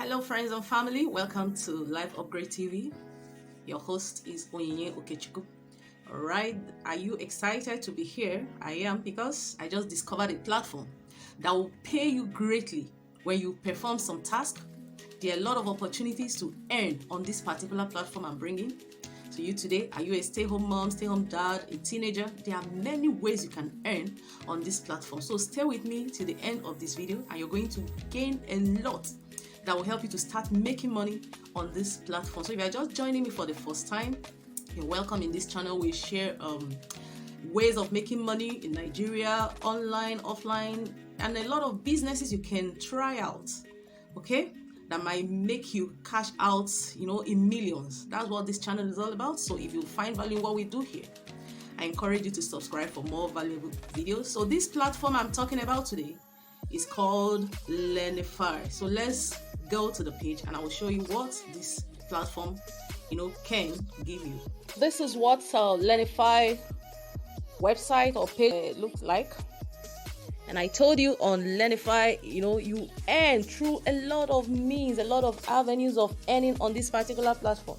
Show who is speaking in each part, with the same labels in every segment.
Speaker 1: Hello friends and family, welcome to Life Upgrade TV. Your host is Onyinye Okechukwu. Alright, are you excited to be here? I am, because I just discovered a platform that will pay you greatly when you perform some task. There are a lot of opportunities to earn on this particular platform I'm bringing to you today. Are you a stay-home mom, stay-home dad, a teenager? There are many ways you can earn on this platform. So stay with me to the end of this video and you're going to gain a lot that will help you to start making money on this platform. So if you're just joining me for the first time, you're welcome. In this channel we share ways of making money in Nigeria, online, offline, and a lot of businesses you can try out, okay, that might make you cash out, in millions. That's what this channel is all about. So if you find value in what we do here, I encourage you to subscribe for more valuable videos. So this platform I'm talking about today is called Lifeupgrade. So let's go to the page and I will show you what this platform can give you. This is what Lifeupgrade website or page looks like. And I told you on Lifeupgrade, you earn through a lot of means, a lot of avenues of earning on this particular platform.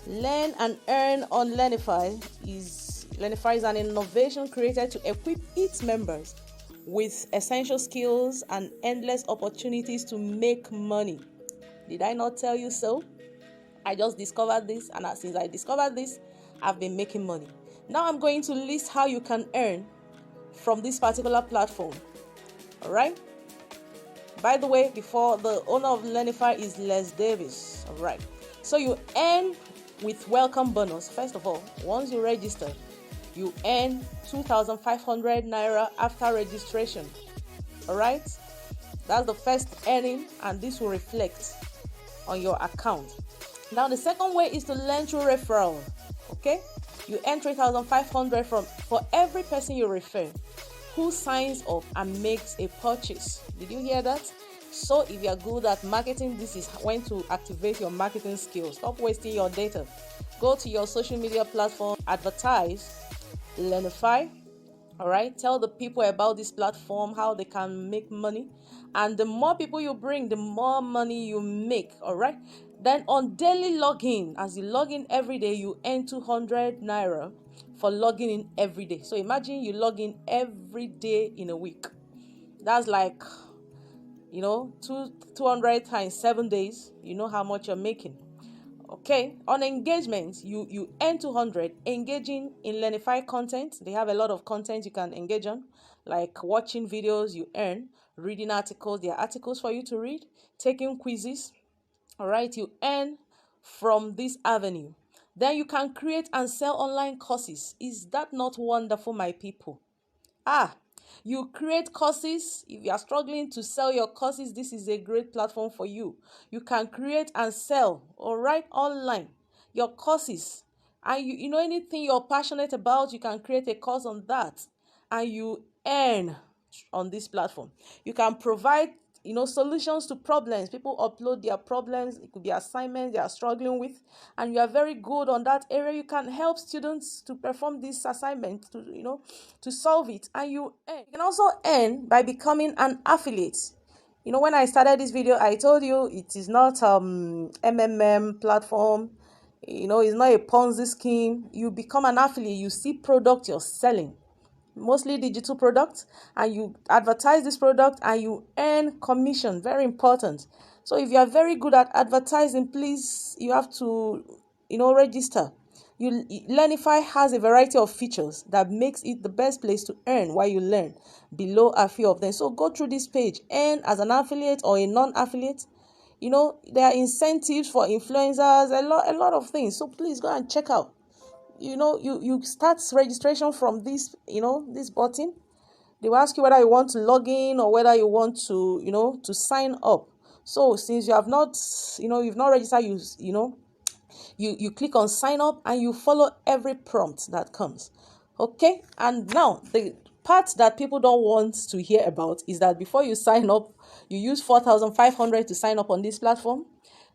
Speaker 1: Learn and earn on Lifeupgrade is an innovation created to equip its members with essential skills and endless opportunities to make money. Did I not tell you so? I just discovered this, and since I discovered this, I've been making money. Now I'm going to list how you can earn from this particular platform. All right. By the way, before, the owner of Lifeupgrade is Les Davis. All right. So you earn with welcome bonus. First of all, once you register, you earn 2,500 naira after registration. All right. That's the first earning, and this will reflect on your account. Now the second way is to learn through referral. Okay. You earn 3,500 for every person you refer who signs up and makes a purchase. Did you hear that? So if you're good at marketing, this is when to activate your marketing skills. Stop wasting your data. Go to your social media platform, advertise Lifeupgrade. All right, tell the people about this platform, how they can make money, and the more people you bring, the more money you make. All right. Then on daily login, as you log in every day, you earn 200 naira for logging in every day. So imagine you log in every day in a week. That's like 200 times 7 days. You know how much you're making. Okay, on engagement, you earn 200 engaging in Lifeupgrade content. They have a lot of content you can engage on, like watching videos. You earn reading articles. There are articles for you to read, taking quizzes. All right, you earn from this avenue. Then you can create and sell online courses. Is that not wonderful, my people? You create courses. If you are struggling to sell your courses, this is a great platform for you. You can create and sell, all right, online, your courses. And you anything you're passionate about, you can create a course on that. And you earn on this platform. You can provide solutions to problems. People upload their problems. It could be assignments they are struggling with, and you are very good on that area. You can help students to perform this assignment, to solve it, and you earn. You can also earn by becoming an affiliate. When I started this video, I told you it is not MMM platform. It's not a Ponzi scheme. You become an affiliate. You see product you're selling, mostly digital products, and you advertise this product and you earn commission. Very important. So if you are very good at advertising, please, you have to register. Lifeupgrade has a variety of features that makes it the best place to earn while you learn. Below a few of them. So go through this page. Earn as an affiliate or a non-affiliate. There are incentives for influencers, a lot of things. So please go and check out. You start registration from this, this button. They will ask you whether you want to log in or whether you want to, to sign up. So since you have not, you've not registered, you click on sign up and you follow every prompt that comes. Okay. And now the part that people don't want to hear about is that before you sign up, you use 4,500 to sign up on this platform.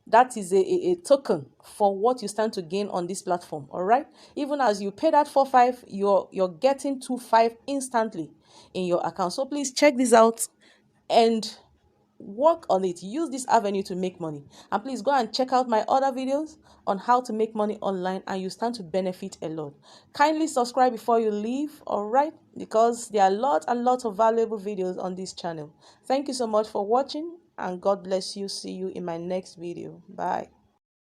Speaker 1: That is a token for what you stand to gain on this platform. All right. Even as you pay that 4,500, you're getting 2,500 instantly in your account. So please check this out and work on it. Use this avenue to make money. And please go and check out my other videos on how to make money online, and you stand to benefit a lot. Kindly subscribe before you leave, all right? Because there are lots and lots of valuable videos on this channel. Thank you so much for watching, and God bless you. See you in my next video. Bye.